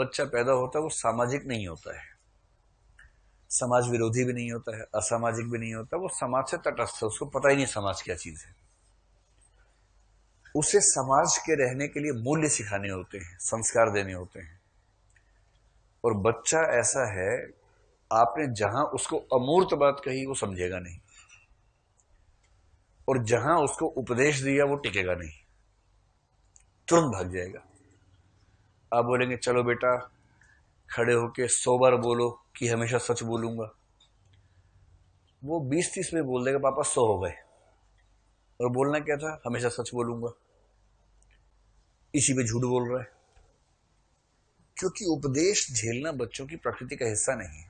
बच्चा पैदा होता है वो सामाजिक नहीं होता है, समाज विरोधी भी नहीं होता है, असामाजिक भी नहीं होता, वो समाज से तटस्थ है, उसको पता ही नहीं समाज क्या चीज है। उसे समाज के रहने के लिए मूल्य सिखाने होते हैं, संस्कार देने होते हैं। और बच्चा ऐसा है, आपने जहां उसको अमूर्त बात कही वो समझेगा नहीं, और जहां उसको उपदेश दिया वो टिकेगा नहीं, तुरंत भाग जाएगा। आप बोलेंगे चलो बेटा खड़े होके 100 बार बोलो कि हमेशा सच बोलूंगा, वो 20-30 में बोल देगा पापा 100 हो गए। और बोलना क्या था, हमेशा सच बोलूंगा, इसी पे झूठ बोल रहा है। क्योंकि उपदेश झेलना बच्चों की प्रकृति का हिस्सा नहीं है।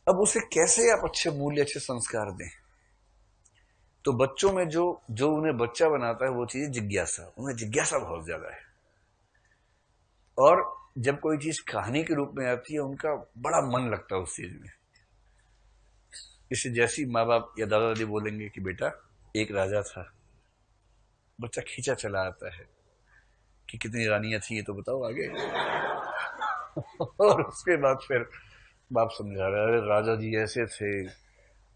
अब उसे कैसे आप अच्छे मूल्य, अच्छे संस्कार दें? तो बच्चों में जो जो उन्हें बच्चा बनाता है वो चीज जिज्ञासा, उन्हें जिज्ञासा बहुत ज्यादा है। और जब कोई चीज कहानी के रूप में आती है उनका बड़ा मन लगता है उस चीज में। इससे जैसी माँ बाप या दादा दादी बोलेंगे कि बेटा एक राजा था, बच्चा खींचा चला आता है कि कितनी रानियां थी ये तो बताओ आगे। और उसके बाद फिर बाप समझा रहा है, अरे राजा जी ऐसे थे,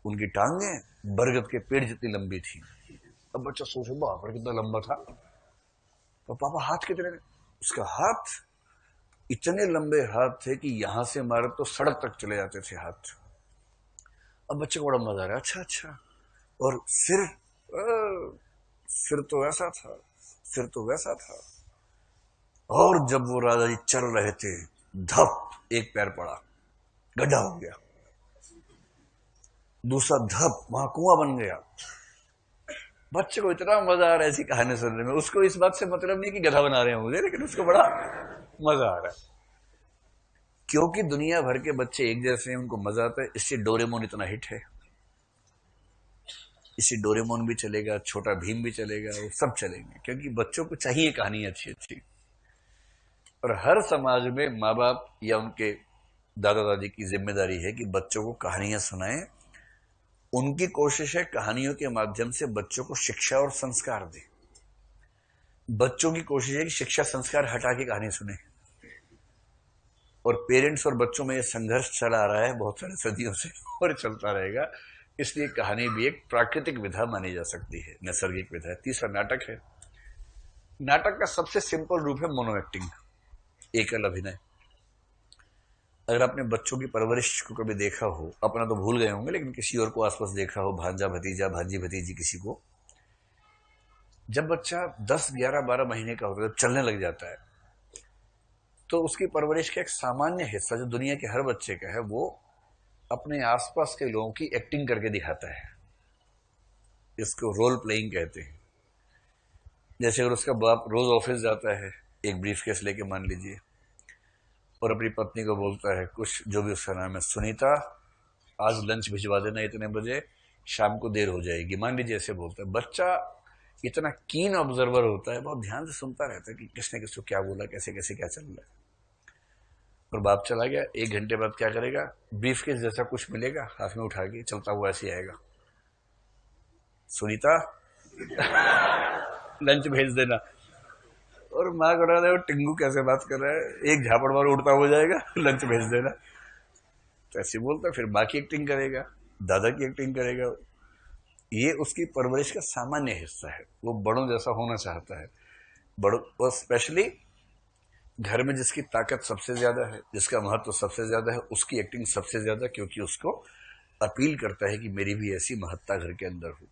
उनकी टांगें बरगद के पेड़ जितनी लंबी थी। अब बच्चा सोचे बाप रे कितना लंबा था, तो पापा हाथ कितने? उसका हाथ इतने लंबे हाथ थे कि यहां से मारे तो सड़क तक चले जाते थे हाथ। अब बच्चे को बड़ा मजा आ रहा है, अच्छा अच्छा। और सिर तो ऐसा था, सिर तो वैसा था। और जब वो राजा जी चल रहे थे, धप एक पैर पड़ा, गड्ढा हो गया। दूसरा धप, वहां कुआं बन गया। बच्चे को इतना मजा आ रहा है ऐसी कहानी सुनने में, उसको इस बात से मतलब नहीं कि गधा बना रहे हैं मुझे, लेकिन उसको बड़ा मजा आ रहा है। क्योंकि दुनिया भर के बच्चे एक जैसे हैं, उनको मजा आता है। इससे डोरेमोन इतना हिट है, इससे डोरेमोन भी चलेगा, छोटा भीम भी चलेगा, वो सब चलेंगे, क्योंकि बच्चों को चाहिए कहानी अच्छी अच्छी। और हर समाज में माँ बाप या उनके दादा दादी की जिम्मेदारी है कि बच्चों को कहानियां सुनाएं। उनकी कोशिश है कहानियों के माध्यम से बच्चों को शिक्षा और संस्कार दें। बच्चों की कोशिश है कि शिक्षा संस्कार हटा के कहानी सुने। और पेरेंट्स और बच्चों में यह संघर्ष चला आ रहा है बहुत सारे सदियों से, और चलता रहेगा। इसलिए कहानी भी एक प्राकृतिक विधा मानी जा सकती है, नैसर्गिक विधा है। तीसरा नाटक है। नाटक का सबसे सिंपल रूप है मोनो एक्टिंग, एकल अभिनय। अगर आपने बच्चों की परवरिश को कभी देखा हो, अपना तो भूल गए होंगे, लेकिन किसी और को आसपास देखा हो, भांजा भतीजा भांजी भतीजी किसी को, जब बच्चा 10, 11, 12 महीने का होता है, जब चलने लग जाता है, तो उसकी परवरिश का एक सामान्य हिस्सा जो दुनिया के हर बच्चे का है, वो अपने आसपास के लोगों की एक्टिंग करके दिखाता है। इसको रोल प्लेइंग कहते हैं। जैसे अगर उसका बाप रोज ऑफिस जाता है एक ब्रीफकेस लेके मान लीजिए, और अपनी पत्नी को बोलता है कुछ, जो भी उसका नाम है, सुनीता आज लंच भिजवा देना इतने बजे, शाम को देर हो जाएगी, मान लीजिए ऐसे बोलता है। बच्चा इतना कीन ऑब्जर्वर होता है, बहुत ध्यान से सुनता रहता है कि किसने किसको क्या बोला, कैसे कैसे क्या चल रहा है। और बाप चला गया, 1 घंटे बाद क्या करेगा, ब्रीफकेस जैसा कुछ मिलेगा हाथ में उठा के चलता हुआ ऐसे आएगा, सुनीता लंच भेज देना। और माँ को रहा है टिंगू कैसे बात कर रहा है, एक झापड़ मार उड़ता हो जाएगा, लंच भेज देना। तो ऐसे बोलता, फिर माँ की एक्टिंग करेगा, दादा की एक्टिंग करेगा। ये उसकी परवरिश का सामान्य हिस्सा है। वो बड़ों जैसा होना चाहता है। बड़ों, और स्पेशली घर में जिसकी ताकत सबसे ज्यादा है, जिसका महत्व सबसे ज्यादा है, उसकी एक्टिंग सबसे ज्यादा, क्योंकि उसको अपील करता है कि मेरी भी ऐसी महत्ता घर के अंदर हो।